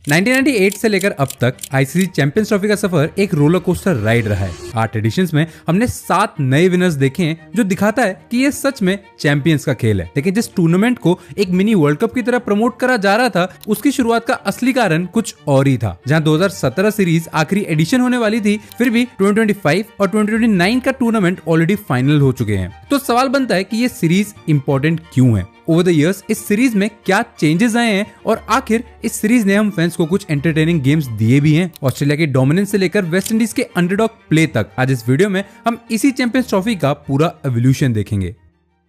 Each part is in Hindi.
1998 से लेकर अब तक आईसीसी चैंपियंस ट्रॉफी का सफर एक रोलर कोस्टर राइड रहा है। 8 एडिशंस में हमने 7 नए विनर्स देखे हैं, जो दिखाता है कि ये सच में चैंपियंस का खेल है। लेकिन जिस टूर्नामेंट को एक मिनी वर्ल्ड कप की तरह प्रमोट करा जा रहा था, उसकी शुरुआत का असली कारण कुछ और ही था। जहां 2017 सीरीज आखिरी एडिशन होने वाली थी, फिर भी 2025 और 2029 का टूर्नामेंट ऑलरेडी फाइनल हो चुके हैं। तो सवाल बनता है कि ये सीरीज इंपॉर्टेंट क्यों है? ओवर द इयर्स इस सीरीज में क्या चेंजेस आए हैं और आखिर इस सीरीज ने हम फैंस को कुछ एंटरटेनिंग गेम्स दिए भी हैं। ऑस्ट्रेलिया के डोमिनेंस से लेकर वेस्ट इंडीज के अंडरडॉग प्ले तक आज इस वीडियो में हम इसी चैंपियंस ट्रॉफी का पूरा एवोल्यूशन देखेंगे।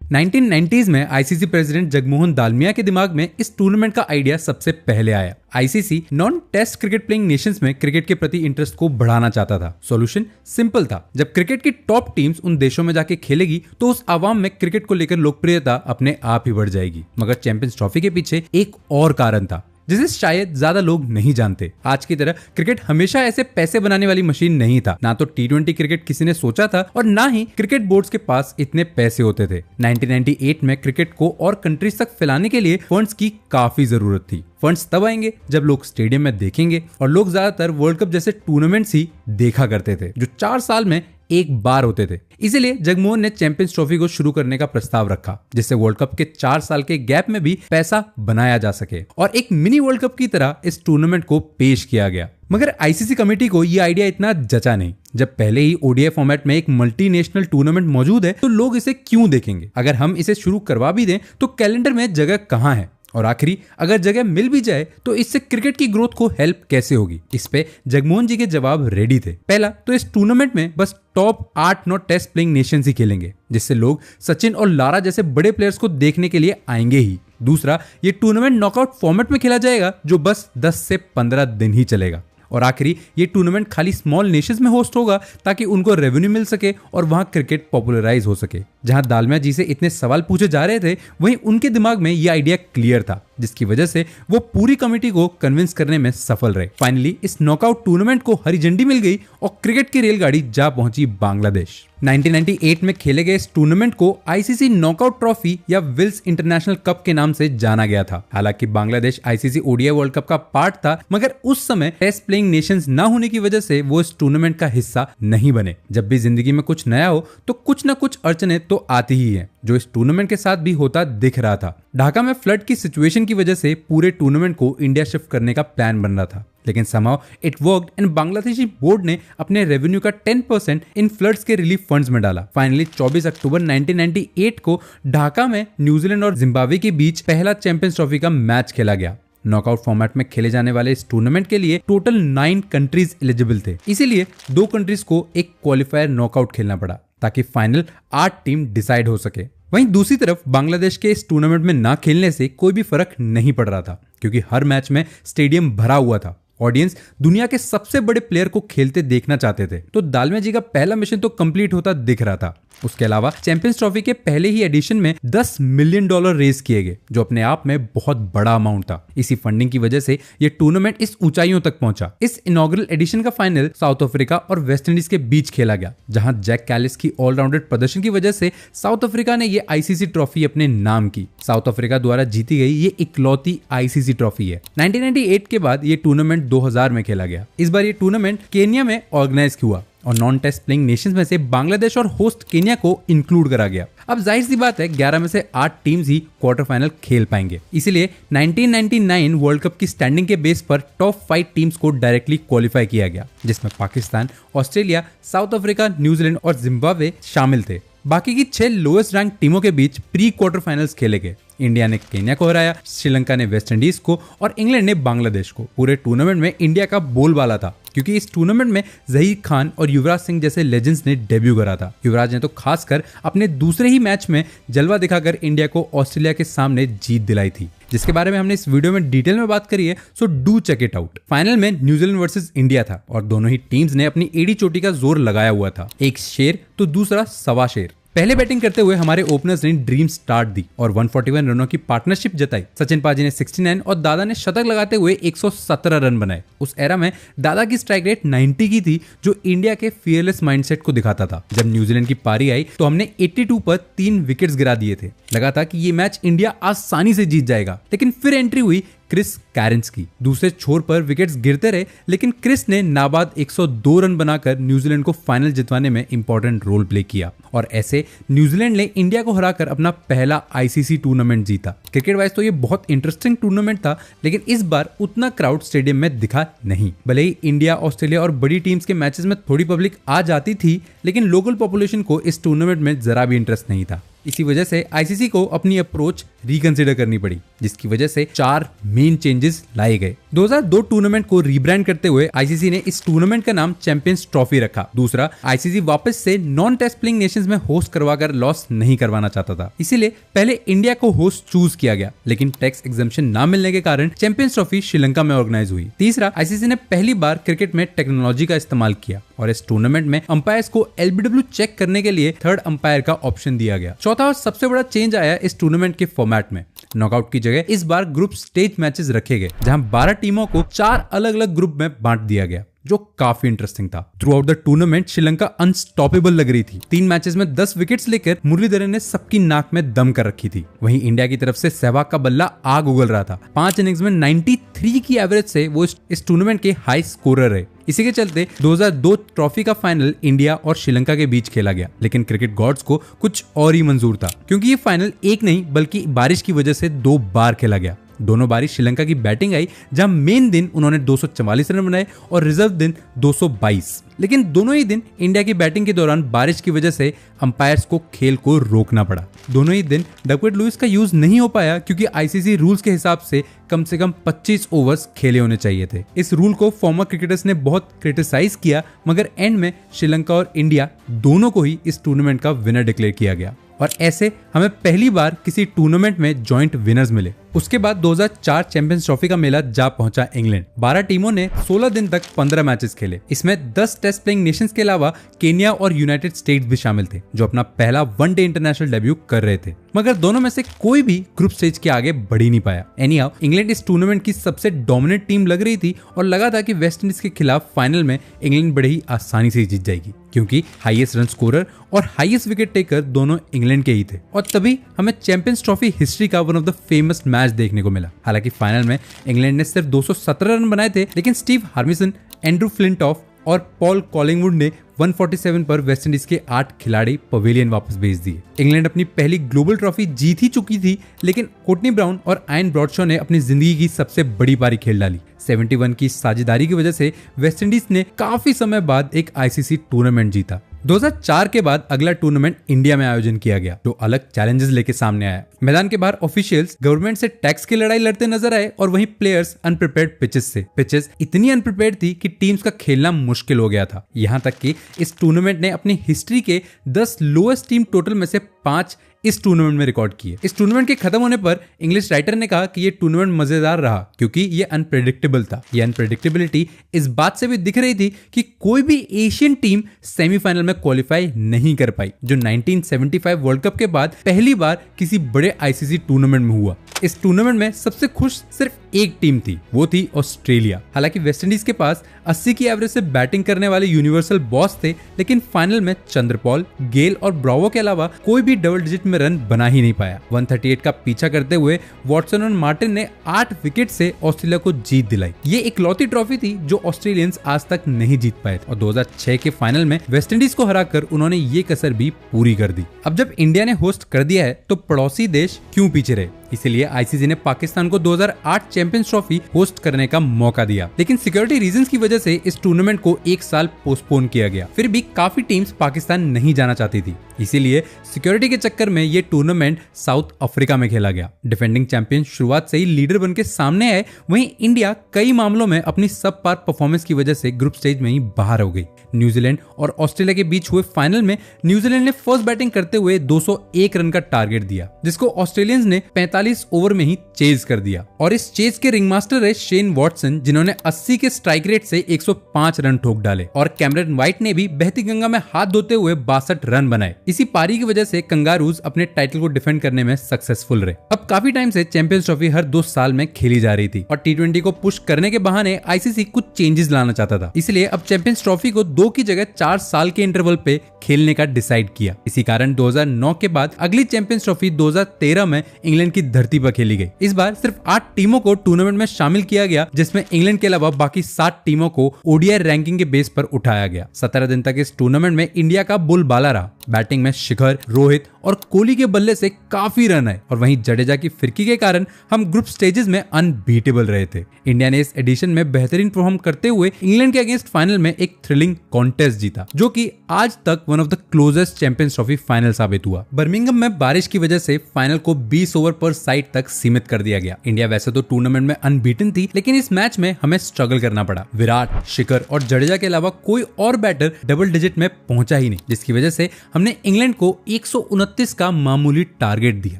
1990s में आईसीसी प्रेसिडेंट जगमोहन दालमिया के दिमाग में इस टूर्नामेंट का आइडिया सबसे पहले आया। ICC non test cricket playing nations में क्रिकेट के प्रति इंटरेस्ट को बढ़ाना चाहता था। सॉल्यूशन सिंपल था, जब क्रिकेट की टॉप टीम्स उन देशों में जाके खेलेगी तो उस आवाम में क्रिकेट को लेकर लोकप्रियता अपने आप ही बढ़ जाएगी। मगर चैंपियंस ट्रॉफी के पीछे एक और कारण था, जिसे शायद ज्यादा लोग नहीं जानते। आज की तरह क्रिकेट हमेशा ऐसे पैसे बनाने वाली मशीन नहीं था। ना तो T20 क्रिकेट किसी ने सोचा था और ना ही क्रिकेट बोर्ड्स के पास इतने पैसे होते थे। 1998 में क्रिकेट को और कंट्रीज तक फैलाने के लिए फंड्स की काफी जरूरत थी। फंड्स तब आएंगे जब लोग स्टेडियम में देखेंगे, और लोग ज्यादातर वर्ल्ड कप जैसे टूर्नामेंट्स ही देखा करते थे, जो 4 साल में एक बार होते थे। इसीलिए जगमोहन ने चैंपियंस ट्रॉफी को शुरू करने का प्रस्ताव रखा, जिससे वर्ल्ड कप के 4 साल के गैप में भी पैसा बनाया जा सके, और एक मिनी वर्ल्ड कप की तरह इस टूर्नामेंट को पेश किया गया। मगर आईसीसी कमेटी को यह आइडिया इतना जचा नहीं। जब पहले ही ओडीआई फॉर्मेट में एक मल्टीनेशनल टूर्नामेंट मौजूद है, तो लोग इसे क्यों देखेंगे? अगर हम इसे शुरू करवा भी दें तो कैलेंडर में जगह कहां है? और आखिरी, अगर जगह मिल भी जाए तो इससे क्रिकेट की ग्रोथ को हेल्प कैसे होगी? इस पे जगमोहन जी के जवाब रेडी थे। पहला, तो इस टूर्नामेंट में बस top 8 not test playing nations ही खेलेंगे, जिससे लोग सचिन और लारा जैसे बड़े प्लेयर्स को देखने के लिए आएंगे ही। दूसरा, ये टूर्नामेंट नॉकआउट फॉर्मेट में खेला जाएगा, जो बस 10 से 15 दिन ही चलेगा। और आखिरी, ये टूर्नामेंट खाली स्मॉल नेशंस में होस्ट होगा, ताकि उनको रेवेन्यू मिल सके और वहां क्रिकेट पॉपुलराइज हो सके। जहां दालमिया जी से इतने सवाल पूछे जा रहे थे, वहीं उनके दिमाग में ये आइडिया क्लियर था, जिसकी वजह से वो पूरी कमेटी को कन्विंस करने में सफल रहे। फाइनली इस नॉकआउट टूर्नामेंट को हरी झंडी मिल गई और क्रिकेट की रेलगाड़ी जा पहुंची बांग्लादेश। 1998 में खेले गए इस टूर्नामेंट को आईसीसी नॉकआउट ट्रॉफी या विल्स इंटरनेशनल कप के नाम से जाना गया था। हालांकि Bangladesh ICC ODI world cup का पार्ट था, मगर उस समय टेस्ट प्लेइंग नेशंस ना होने की वजह से वो इस टूर्नामेंट का हिस्सा नहीं बने। जब भी जिंदगी में कुछ नया हो तो कुछ न कुछ अड़चने तो आती ही है, जो इस टूर्नामेंट के साथ भी होता दिख रहा था। ढाका में फ्लड की सिचुएशन की वजह से पूरे टूर्नामेंट को इंडिया शिफ्ट करने का प्लान बन रहा था, लेकिन somehow it worked and Bangladeshi board ने अपने रेवेन्यू का 10% इन फ्लड्स के रिलीफ फंड्स में डाला। फाइनली 24 अक्टूबर 1998 को ढाका में न्यूजीलैंड और जिम्बाब्वे के बीच पहला चैंपियंस ट्रॉफी का मैच खेला गया। नॉकआउट फॉर्मेट में खेले जाने वाले इस टूर्नामेंट के लिए टोटल 9 कंट्रीज एलिजिबल थे। इसीलिए 2 कंट्रीज को एक क्वालिफायर नॉकआउट खेलना पड़ा, ताकि फाइनल 8 टीम डिसाइड हो सके। वहीं दूसरी तरफ बांग्लादेश के इस टूर्नामेंट में ना खेलने से कोई भी फर्क नहीं पड़ रहा था, क्योंकि हर मैच में स्टेडियम भरा हुआ था। ऑडियंस दुनिया के सबसे बड़े प्लेयर को खेलते देखना चाहते थे, तो दालमिया जी का पहला मिशन तो कंप्लीट होता दिख रहा था। उसके अलावा चैंपियंस ट्रॉफी के पहले ही एडिशन में $10 मिलियन रेज किए गए, जो अपने आप में बहुत बड़ा अमाउंट था। इसी फंडिंग की वजह से ये टूर्नामेंट इस ऊंचाइयों तक पहुंचा। इस इनॉग्रल एडिशन का फाइनल साउथ अफ्रीका और वेस्ट इंडीज के बीच खेला गया, जहां जैक कैलिस की ऑलराउंडेड प्रदर्शन की वजह से साउथ अफ्रीका ने ये आईसीसी ट्रॉफी अपने नाम की। साउथ अफ्रीका द्वारा जीती गई ये इकलौती आईसीसी ट्रॉफी है। 1998 के बाद ये टूर्नामेंट 2000 में खेला गया। इस बार ये टूर्नामेंट केन्या में ऑर्गेनाइज हुआ और नॉन टेस्ट प्लेइंग नेशंस में से बांग्लादेश और होस्ट केन्या को इंक्लूड करा गया। अब जाहिर सी बात है, 11 में से 8 टीम्स ही क्वार्टर फाइनल खेल पाएंगे। इसीलिए 1999 वर्ल्ड कप की स्टैंडिंग के बेस पर टॉप 5 टीम्स को डायरेक्टली क्वालिफाई किया गया, जिसमें Pakistan, Australia, south Africa, New Zealand और जिम्बाब्वे शामिल थे। बाकी की 6 लोएस्ट रैंक टीमों के बीच प्री क्वार्टर फाइनल्स खेले गए। इंडिया ने केन्या को हराया, श्रीलंका ने वेस्ट इंडीज को और इंग्लैंड ने बांग्लादेश को। पूरे टूर्नामेंट में इंडिया का बोलबाला था, क्योंकि इस टूर्नामेंट में जहीर खान और युवराज सिंह जैसे लेजेंड्स ने डेब्यू करा था। युवराज ने तो खासकर अपने दूसरे ही मैच में जलवा दिखाकर इंडिया को ऑस्ट्रेलिया के सामने जीत दिलाई थी, जिसके बारे में हमने इस वीडियो में डिटेल में बात करी है, so do check it out. Final में न्यूजीलैंड वर्सेस इंडिया था और दोनों ही टीम्स ने अपनी एड़ी चोटी का जोर लगाया हुआ था। एक शेर तो दूसरा सवा शेर। पहले बैटिंग करते हुए हमारे ओपनर्स ने ड्रीम स्टार्ट दी और 141 रनों की पार्टनरशिप जताई। सचिन पाजी ने 69 और दादा ने शतक लगाते हुए 117 रन बनाए। उस एरा में दादा की स्ट्राइक रेट 90 की थी, जो इंडिया के फियरलेस माइंडसेट को दिखाता था। जब न्यूजीलैंड की पारी आई तो हमने 82 पर 3 विकेट्स गिरा दिए थे। लगा था कि ये मैच इंडिया आसानी से जीत जाएगा, लेकिन फिर एंट्री हुई क्रिस कैरेंस की। दूसरे छोर पर विकेट्स गिरते रहे, लेकिन क्रिस ने नाबाद 102 रन बनाकर न्यूजीलैंड को फाइनल जितवाने में इंपॉर्टेंट रोल प्ले किया और ऐसे न्यूजीलैंड ने इंडिया को हराकर अपना पहला आईसीसी टूर्नामेंट जीता। क्रिकेट वाइज तो ये बहुत इंटरेस्टिंग टूर्नामेंट था, लेकिन इस बार उतना क्राउड स्टेडियम में दिखा नहीं। भले ही इंडिया, ऑस्ट्रेलिया और बड़ी टीम्स के मैचेस में थोड़ी पब्लिक आ जाती थी, लेकिन लोकल पॉपुलेशन को इस टूर्नामेंट में जरा भी इंटरेस्ट नहीं था। इसी वजह से आईसीसी को अपनी अप्रोच रिकंसिडर करनी पड़ी, जिसकी वजह से 4 मेन चेंजेस लाए गए। 2002 टूर्नामेंट को रीब्रांड करते हुए आईसीसी ने इस टूर्नामेंट का नाम चैंपियंस ट्रॉफी रखा। दूसरा, आईसीसी वापस से नॉन टेस्ट प्लेइंग नेशंस में होस्ट करवाकर लॉस नहीं करवाना चाहता था, इसीलिए पहले इंडिया को होस्ट चूज किया गया, लेकिन टैक्स एग्जम्पशन ना मिलने के कारण चैंपियंस ट्रॉफी श्रीलंका में ऑर्गेनाइज हुई। तीसरा, आईसीसी ने पहली बार क्रिकेट में टेक्नोलॉजी का इस्तेमाल किया और इस टूर्नामेंट में अंपायर्स को एलबीडब्ल्यू चेक करने के लिए थर्ड अंपायर का ऑप्शन दिया गया। चौथा और सबसे बड़ा चेंज आया इस टूर्नामेंट के फॉर्मेट में। नॉकआउट की जगह इस बार ग्रुप स्टेज मैचेस रखे गए, जहां 12 टीमों को 4 अलग अलग ग्रुप में बांट दिया गया, जो काफी इंटरेस्टिंग था। Through out the tournament Sri Lanka unstoppable लग रही थी। 3 मैचेस में 10 विकेट्स लेकर मुरलीधरन ने सबकी नाक में दम कर रखी थी। वहीं इंडिया की तरफ से सहवाग का बल्ला आग उगल रहा था। 5 इनिंग्स में 93 की एवरेज से वो इस टूर्नामेंट के हाई स्कोरर रहे। इसी के चलते 2002 ट्रॉफी का फाइनल इंडिया और श्रीलंका के बीच खेला गया, लेकिन क्रिकेट गॉड्स को कुछ और ही मंजूर था, क्योंकि ये फाइनल एक नहीं बल्कि बारिश की वजह से 2 बार खेला गया। दोनों बारी श्रीलंका की बैटिंग आई, जहां मेन दिन उन्होंने 244 रन बनाए और रिजर्व दिन 222। लेकिन दोनों ही दिन इंडिया की बैटिंग के दौरान बारिश की वजह से अंपायर्स को खेल को रोकना पड़ा। दोनों ही दिन डकवर्थ लुईस का यूज नहीं हो पाया, क्योंकि आईसीसी रूल्स के हिसाब से कम 25 ओवर्स खेले होने चाहिए थे। इस रूल को फॉर्मर क्रिकेटर्स ने बहुत क्रिटिसाइज किया, मगर एंड में श्रीलंका और इंडिया दोनों को ही इस टूर्नामेंट का विनर डिक्लेयर किया गया और ऐसे हमें पहली बार किसी टूर्नामेंट में जॉइंट विनर्स मिले। उसके बाद 2004 चैंपियंस ट्रॉफी का मेला जा पहुंचा इंग्लैंड। 12 टीमों ने 16 दिन तक 15 मैचेस खेले। इसमें 10 टेस्ट प्लेइंग नेशंस के अलावा केन्या और यूनाइटेड स्टेट्स भी शामिल थे, जो अपना पहला वनडे इंटरनेशनल डेब्यू कर रहे थे, मगर दोनों में से कोई भी ग्रुप स्टेज के आगे बढ़ ही नहीं पाया। एनीहाउ, इंग्लैंड इस टूर्नामेंट की सबसे डोमिनेंट टीम लग रही थी और लगा था कि वेस्ट इंडीज के खिलाफ फाइनल में इंग्लैंड बड़े ही आसानी से जीत जाएगी, क्योंकि हाईएस्ट रन स्कोरर और हाईएस्ट विकेट टेकर दोनों इंग्लैंड के ही थे। और तभी हमें चैंपियंस ट्रॉफी हिस्ट्री का one of the famous match देखने को मिला। हालांकि फाइनल में इंग्लैंड ने सिर्फ 217 रन बनाए थे, लेकिन स्टीव हार्मिसन, एंड्रू फ्लिंटॉफ और पॉल कॉलिंगवुड ने 147 पर वेस्टइंडीज के 8 खिलाड़ी पवेलियन वापस भेज दिए। इंग्लैंड अपनी पहली ग्लोबल ट्रॉफी जीत ही चुकी थी, लेकिन कोटनी ब्राउन और आयन ब्रॉडशॉ ने अपनी जिंदगी की सबसे बड़ी पारी खेल डाली। 71 की साझेदारी की वजह से वेस्टइंडीज ने काफी समय बाद एक आईसीसी टूर्नामेंट जीता। 2004 के बाद अगला टूर्नामेंट इंडिया में आयोजन किया गया, जो अलग चैलेंजेस लेके सामने आया। मैदान के बाहर ऑफिशियल्स गवर्नमेंट से टैक्स की लड़ाई लड़ते नजर आए और वहीं प्लेयर्स अनप्रिपेयर्ड पिचेस से। पिचेस इतनी अनप्रिपेयर्ड थी कि टीम्स का खेलना मुश्किल हो गया था। यहां तक कि इस टूर्नामेंट ने अपनी हिस्ट्री के 10 लोएस्ट टीम टोटल में से 5 इस टूर्नामेंट में रिकॉर्ड किए। इस टूर्नामेंट के खत्म होने पर इंग्लिश राइटर ने कहा कि ये टूर्नामेंट मजेदार रहा, क्योंकि ये अनप्रेडिक्टेबल था। ये अनप्रेडिक्टेबिलिटी इस बात से भी दिख रही थी कि कोई भी एशियन टीम सेमीफाइनल में क्वालिफाई नहीं कर पाई, जो 1975 वर्ल्ड कप के बाद पहली बार किसी बड़े आईसीसी टूर्नामेंट में हुआ। इस टूर्नामेंट में सबसे खुश सिर्फ एक टीम थी, वो थी ऑस्ट्रेलिया। हालांकि वेस्टइंडीज के पास 80 की एवरेज से बैटिंग करने वाले यूनिवर्सल बॉस थे, लेकिन फाइनल में चंद्रपॉल, गेल और ब्रावो के अलावा कोई भी डबल डिजिट में रन बना ही नहीं पाया। 138 का पीछा करते हुए वॉटसन और मार्टिन ने 8 विकेट से ऑस्ट्रेलिया को जीत दिलाई। ये इकलौती ट्रॉफी थी जो ऑस्ट्रेलियंस आज तक नहीं जीत पाए और 2006 के फाइनल में वेस्टइंडीज को हराकर उन्होंने ये कसर भी पूरी कर दी। अब जब इंडिया ने होस्ट कर दिया है, तो पड़ोसी देश क्यों पीछे रहे? इसीलिए आईसीसी ने पाकिस्तान को 2008 चैंपियंस ट्रॉफी होस्ट करने का मौका दिया, लेकिन सिक्योरिटी रीजंस की वजह से इस टूर्नामेंट को 1 साल पोस्टपोन किया गया। फिर भी काफी टीम्स पाकिस्तान नहीं जाना चाहती थी, इसीलिए सिक्योरिटी के चक्कर में ये टूर्नामेंट साउथ अफ्रीका में खेला गया। डिफेंडिंग चैंपियन शुरुआत से ही लीडर बन के सामने आए, वहीं इंडिया कई मामलों में अपनी सब पार परफॉर्मेंस की वजह से ग्रुप स्टेज में ही बाहर हो गई। न्यूजीलैंड और ऑस्ट्रेलिया के बीच हुए फाइनल में न्यूजीलैंड ने फर्स्ट बैटिंग करते हुए 201 रन का टारगेट दिया, जिसको ऑस्ट्रेलियंस ने 45 ओवर में ही चेज कर दिया। और इस चेज के रिंग मास्टर रहे शेन वॉटसन, जिन्होंने 80 के स्ट्राइक रेट से 105 रन ठोक डाले, और कैमरन व्हाइट ने भी बहती गंगा में हाथ धोते हुए 62 रन बनाए। इसी पारी की वजह से कंगारूज अपने टाइटल को डिफेंड करने में सक्सेसफुल रहे। अब काफी टाइम से चैंपियंस ट्रॉफी हर 2 साल में खेली जा रही थी और T20 को पुश करने के बहाने आईसीसी कुछ चेंजेस लाना चाहता था, इसलिए अब चैंपियंस ट्रॉफी को 2 की जगह 4 साल के इंटरवल पे खेलने का डिसाइड किया। इसी कारण 2009 के बाद अगली चैंपियंस ट्रॉफी 2013 में इंग्लैंड की धरती पर खेली गई। इस बार सिर्फ 8 टीमों को टूर्नामेंट में शामिल किया गया, जिसमें इंग्लैंड के अलावा बाकी 7 टीमों को ओडीआई रैंकिंग के बेस पर उठाया गया। 17 दिन तक इस टूर्नामेंट में इंडिया का बोलबाला रहा। बैटिंग में शिखर, रोहित और कोहली के बल्ले से काफी रन आए और वहीं जडेजा की फिरकी के कारण हम ग्रुप स्टेजेस में अनबीटेबल रहे थे। इंडिया ने इस एडिशन में बेहतरीन परफॉर्म करते हुए इंग्लैंड के अगेंस्ट फाइनल में एक थ्रिलिंग कॉन्टेस्ट जीता, जो कि आज तक one of the closest champions trophy final साबित हुआ। बर्मिंघम में बारिश की वजह से फाइनल को 20 ओवर पर साइड तक सीमित कर दिया गया। इंडिया वैसे तो टूर्नामेंट में अनबीटन थी, लेकिन इस मैच में हमें स्ट्रगल करना पड़ा। विराट, शिखर और जडेजा के अलावा कोई और बैटर डबल डिजिट में पहुंचा ही नहीं, जिसकी वजह से हमने इंग्लैंड को 129 का मामूली टारगेट दिया।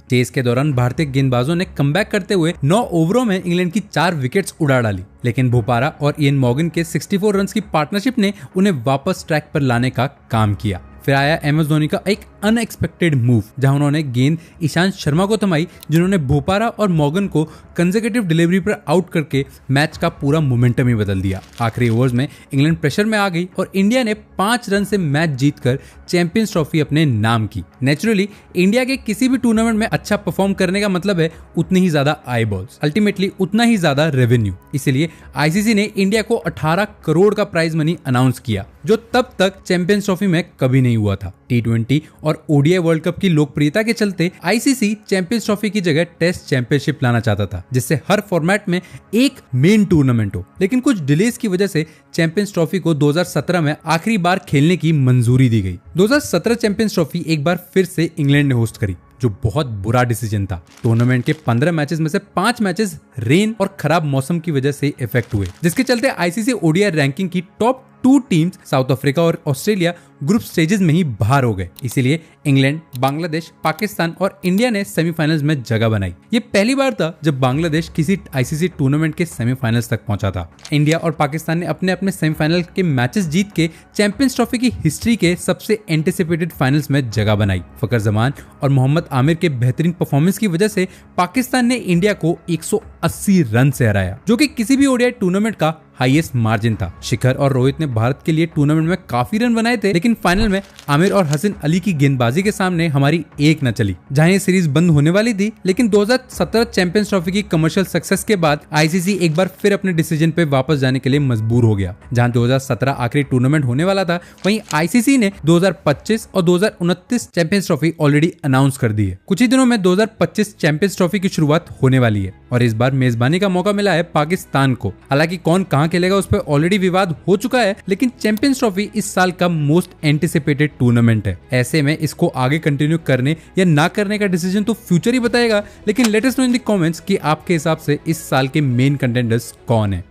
चेस के दौरान भारतीय गेंदबाजों ने कमबैक करते हुए 9 ओवरों में इंग्लैंड की 4 विकेट्स उड़ा डाली, लेकिन भोपारा और इयन मॉर्गन के 64 रन्स की पार्टनरशिप ने उन्हें वापस ट्रैक पर लाने का काम किया। फिर आया एमएस धोनी का एक अनएक्सपेक्टेड मूव, जहां उन्होंने गेंद ईशांत शर्मा को थमाई, जिन्होंने भोपारा और मॉर्गन को कंसेक्यूटिव डिलीवरी पर आउट करके मैच का पूरा मोमेंटम ही बदल दिया। आखिरी ओवर्स में इंग्लैंड प्रेशर में आ गई और इंडिया ने 5 रन से मैच जीतकर चैंपियंस ट्रॉफी अपने नाम की। नेचुरली इंडिया के किसी भी टूर्नामेंट में अच्छा परफॉर्म करने का मतलब है उतनी ही ज्यादा आई बॉल्स, अल्टीमेटली उतना ही ज्यादा रेवेन्यू। इसलिए आईसीसी ने इंडिया को 18 करोड़ का प्राइज मनी अनाउंस किया, जो तब तक चैंपियंस ट्रॉफी में कभी नहीं हुआ था। T20 और ओडीआई वर्ल्ड कप की लोकप्रियता के चलते आईसीसी चैंपियंस ट्रॉफी की जगह टेस्ट चैंपियनशिप लाना चाहता था, जिससे हर फॉर्मेट में एक मेन टूर्नामेंट हो। लेकिन कुछ डिलेज की वजह से चैंपियंस ट्रॉफी को 2017 में आखिरी बार खेलने की मंजूरी दी गई। 2017 चैंपियंस ट्रॉफी एक बार फिर से इंग्लैंड ने होस्ट करी, जो बहुत बुरा डिसीजन था। टूर्नामेंट के 15 मैचेस में से 5 मैचेस रेन और खराब मौसम की वजह से इफेक्ट हुए, जिसके चलते आईसीसी ओडीआई रैंकिंग की टॉप 2 टीम्स साउथ अफ्रीका और ऑस्ट्रेलिया ग्रुप स्टेजेस में ही बाहर हो गए। इसीलिए इंग्लैंड, बांग्लादेश, पाकिस्तान और इंडिया ने सेमीफाइनल्स में जगह बनाई। ये पहली बार था जब बांग्लादेश किसी आईसीसी टूर्नामेंट के सेमीफाइनल्स तक पहुंचा था। इंडिया और पाकिस्तान ने अपने अपने सेमीफाइनल के मैचेस जीत के चैंपियंस ट्रॉफी की हिस्ट्री के सबसे एंटिसिपेटेड फाइनल्स में जगह बनाई। फकर जमान और मोहम्मद आमिर के बेहतरीन परफॉर्मेंस की वजह से पाकिस्तान ने इंडिया को 180 रन से हराया, जो कि किसी भी ओडीआई टूर्नामेंट का हाईएस्ट मार्जिन था। शिखर और रोहित ने भारत के लिए टूर्नामेंट में काफी रन बनाए थे, लेकिन फाइनल में आमिर और हसन अली की गेंदबाजी के सामने हमारी एक न चली। जहां ये सीरीज बंद होने वाली थी, लेकिन 2017 चैंपियंस ट्रॉफी की कमर्शियल सक्सेस के बाद आईसीसी एक बार फिर अपने डिसीजन पे वापस जाने के लिए मजबूर हो गया। जहां 2017 आखिरी टूर्नामेंट होने वाला था, वहीं आईसीसी ने 2025 और 2029 चैंपियंस ट्रॉफी ऑलरेडी अनाउंस कर दी है। कुछ ही दिनों में 2025 चैंपियंस ट्रॉफी की शुरुआत होने वाली है और इस बार मेजबानी का मौका मिला है पाकिस्तान को। हालांकि कौन कहां खेलेगा उस पर ऑलरेडी विवाद हो चुका है, लेकिन चैंपियंस ट्रॉफी इस साल का मोस्ट एंटिसिपेटेड टूर्नामेंट है। ऐसे में इसको आगे कंटिन्यू करने या ना करने का डिसीजन तो फ्यूचर ही बताएगा, लेकिन let us know in the comments कि आपके हिसाब से इस साल के मेन कंटेंडर्स कौन है।